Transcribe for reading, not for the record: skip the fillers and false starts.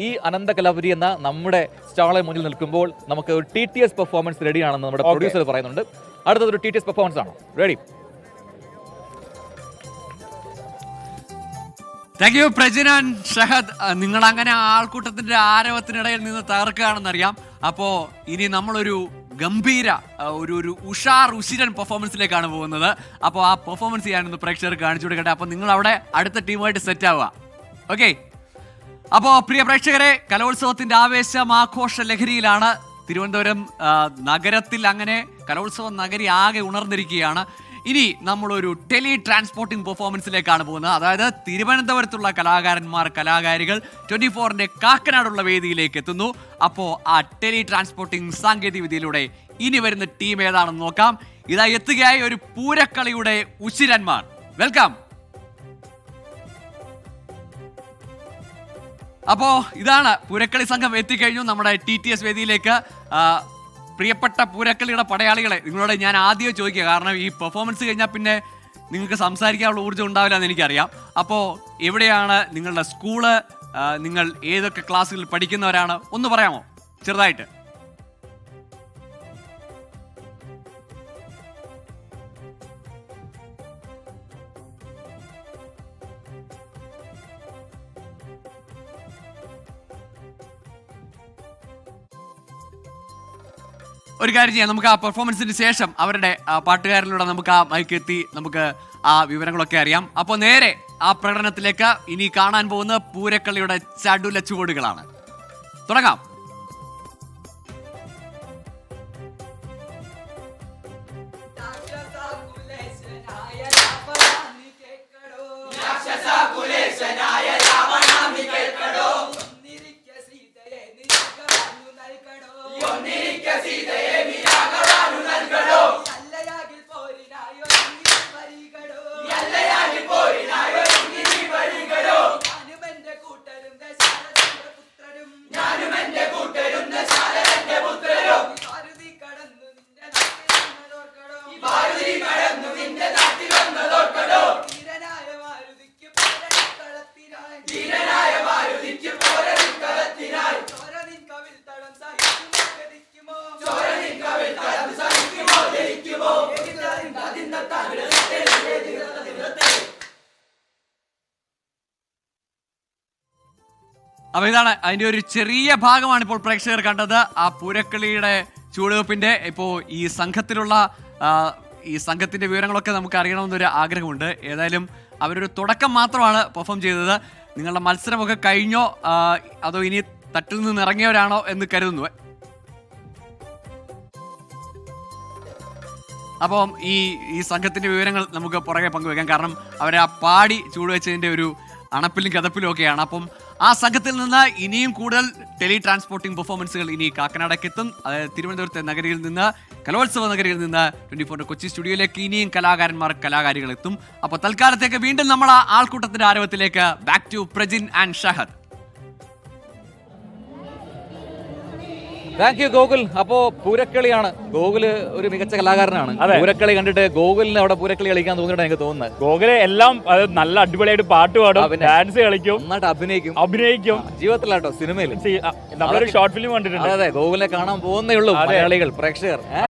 ഈ അനന്ത കലാപുരി എന്ന നമ്മുടെ സ്റ്റാളെ മുന്നിൽ നിൽക്കുമ്പോൾ നമുക്ക് ഒരു TTS പെർഫോമൻസ് റെഡിയാണെന്ന് നമ്മുടെ പ്രൊഡ്യൂസർ പറയുന്നുണ്ട്. അടുത്തൊരു TTS പെർഫോമൻസ് ആണോ? Ready? Thank you Prajin and Shahad. നിങ്ങൾ അങ്ങനെ ആൾക്കൂട്ടത്തിന്റെ ആരവത്തിനിടയിൽ നിന്ന് തകർക്കുകയാണെന്നറിയാം. അപ്പോൾ ഇനി നമ്മളൊരു ഗംഭീര ഒരു ഉഷിരൻ പെർഫോമൻസിലേക്കാണ് പോകുന്നത്. അപ്പോൾ ആ പെർഫോമൻസ് ചെയ്യാനൊന്ന് പ്രേക്ഷകർക്ക് കാണിച്ചു കൊടുക്കട്ടെ. അപ്പോൾ നിങ്ങൾ അവിടെ അടുത്ത ടീമായിട്ട് സെറ്റ് ആവുക. ഓക്കെ. അപ്പോൾ പ്രിയ പ്രേക്ഷകരെ, കലോത്സവത്തിന്റെ ആവേശം ആഘോഷ ലഹരിയിലാണ് തിരുവനന്തപുരം നഗരത്തിൽ. അങ്ങനെ കലോത്സവ നഗരി ആകെ ഉണർന്നിരിക്കുകയാണ്. ഇനി നമ്മളൊരു ടെലി ട്രാൻസ്പോർട്ടിംഗ് പെർഫോമൻസിലേക്കാണ് പോകുന്നത്. അതായത് തിരുവനന്തപുരത്തുള്ള കലാകാരന്മാർ, കലാകാരികൾ 24ന്റെ കാക്കനാടുള്ള വേദിയിലേക്ക് എത്തുന്നു. അപ്പോൾ ആ ടെലി ട്രാൻസ്പോർട്ടിംഗ് സാങ്കേതിക വിദ്യയിലൂടെ ഇനി വരുന്ന ടീം ഏതാണെന്ന് നോക്കാം. ഇതാ എത്തുകയായി ഒരു പൂരക്കളിയുടെ ഉശിരന്മാർ. വെൽക്കം. അപ്പോൾ ഇതാണ് പൂരക്കളി സംഘം എത്തിക്കഴിഞ്ഞു നമ്മുടെ TTS വേദിയിലേക്ക്. പ്രിയപ്പെട്ട പൂരക്കളിയുടെ പടയാളികളെ, നിങ്ങളോട് ഞാൻ ആദ്യം ചോദിക്കുക, കാരണം ഈ പെർഫോമൻസ് കഴിഞ്ഞാൽ പിന്നെ നിങ്ങൾക്ക് സംസാരിക്കാനുള്ള ഊർജ്ജം ഉണ്ടാവില്ല എന്ന് എനിക്കറിയാം. അപ്പോൾ എവിടെയാണ് നിങ്ങളുടെ സ്കൂള്, നിങ്ങൾ ഏതൊക്കെ ക്ലാസ്സുകളിൽ പഠിക്കുന്നവരാണ്, ഒന്ന് പറയാമോ ചെറുതായിട്ട്? ഒരു കാര്യം ചെയ്യാം, നമുക്ക് ആ പെർഫോമൻസിന് ശേഷം അവരുടെ പാട്ടുകാരിലൂടെ നമുക്ക് ആ മൈക്ക് എത്തി നമുക്ക് ആ വിവരങ്ങളൊക്കെ അറിയാം. അപ്പോൾ നേരെ ആ പ്രകടനത്തിലേക്ക്. ഇനി കാണാൻ പോകുന്ന പൂരക്കളിയുടെ ചടുല ചുവടുകളാണ്. തുടങ്ങാം. അപ്പോൾ ഇതാണ് അതിൻ്റെ ഒരു ചെറിയ ഭാഗമാണ് ഇപ്പോൾ പ്രേക്ഷകർ കണ്ടത്. ആ പൂരക്കളിയുടെ ചുവടുവെപ്പിൻ്റെ. ഇപ്പോൾ ഈ സംഘത്തിൻ്റെ വിവരങ്ങളൊക്കെ നമുക്ക് അറിയണമെന്നൊരു ആഗ്രഹമുണ്ട്. ഏതായാലും അവരൊരു തുടക്കം മാത്രമാണ് പെർഫോം ചെയ്തത്. നിങ്ങളുടെ മത്സരമൊക്കെ കഴിഞ്ഞോ അതോ ഇനി തട്ടിൽ നിന്ന് ഇറങ്ങിയവരാണോ എന്ന് കരുതുന്നു. അപ്പം ഈ സംഘത്തിൻ്റെ വിവരങ്ങൾ നമുക്ക് പുറകെ പങ്കുവെക്കാം. കാരണം അവരെ ആ പാടി ചൂടുവെച്ചതിൻ്റെ ഒരു അണപ്പിലും കഥപ്പിലും ഒക്കെയാണ്. അപ്പം ആ സംഘത്തിൽ നിന്ന് ഇനിയും കൂടുതൽ ടെലി ട്രാൻസ്പോർട്ടിംഗ് പെർഫോമൻസുകൾ ഇനി കാക്കനാടേക്ക് എത്തും. അതായത് തിരുവനന്തപുരത്തെ നഗരിയിൽ നിന്ന്, കലോത്സവ നഗരിയിൽ നിന്ന് 24ന്റെ കൊച്ചി സ്റ്റുഡിയോയിലേക്ക് ഇനിയും കലാകാരന്മാർ, കലാകാരികൾ എത്തും. അപ്പോൾ തൽക്കാലത്തേക്ക് വീണ്ടും നമ്മൾ ആ ആൾക്കൂട്ടത്തിന്റെ ആരവത്തിലേക്ക്. Back to Prajin and Shahad. Thank you Gokul. അപ്പോ പൂരക്കളിയാണ്. ഗോകുല് ഒരു മികച്ച കലാകാരനാണ്. പൂരക്കളി കണ്ടിട്ട് ഗോകുലിന് അവിടെ പൂരക്കളി കളിക്കാൻ തോന്നിയിട്ടാണ് എനിക്ക് തോന്നുന്നത്. ഗോകുല് എല്ലാം നല്ല അടിപൊളിയായിട്ട് പാട്ട് പാടും, ഡാൻസ് കളിക്കും, നന്നായിട്ട് അഭിനയിക്കും. ജീവിതത്തിലാട്ടോ, സിനിമയിൽ നമ്മളൊരു ഷോർട്ട് ഫിലിം കണ്ടിട്ടുണ്ട്. അതെ, ഗോകുലിനെ കാണാൻ പോകുന്നേ ഉള്ളൂ മലയാളികൾ, പ്രേക്ഷകർ.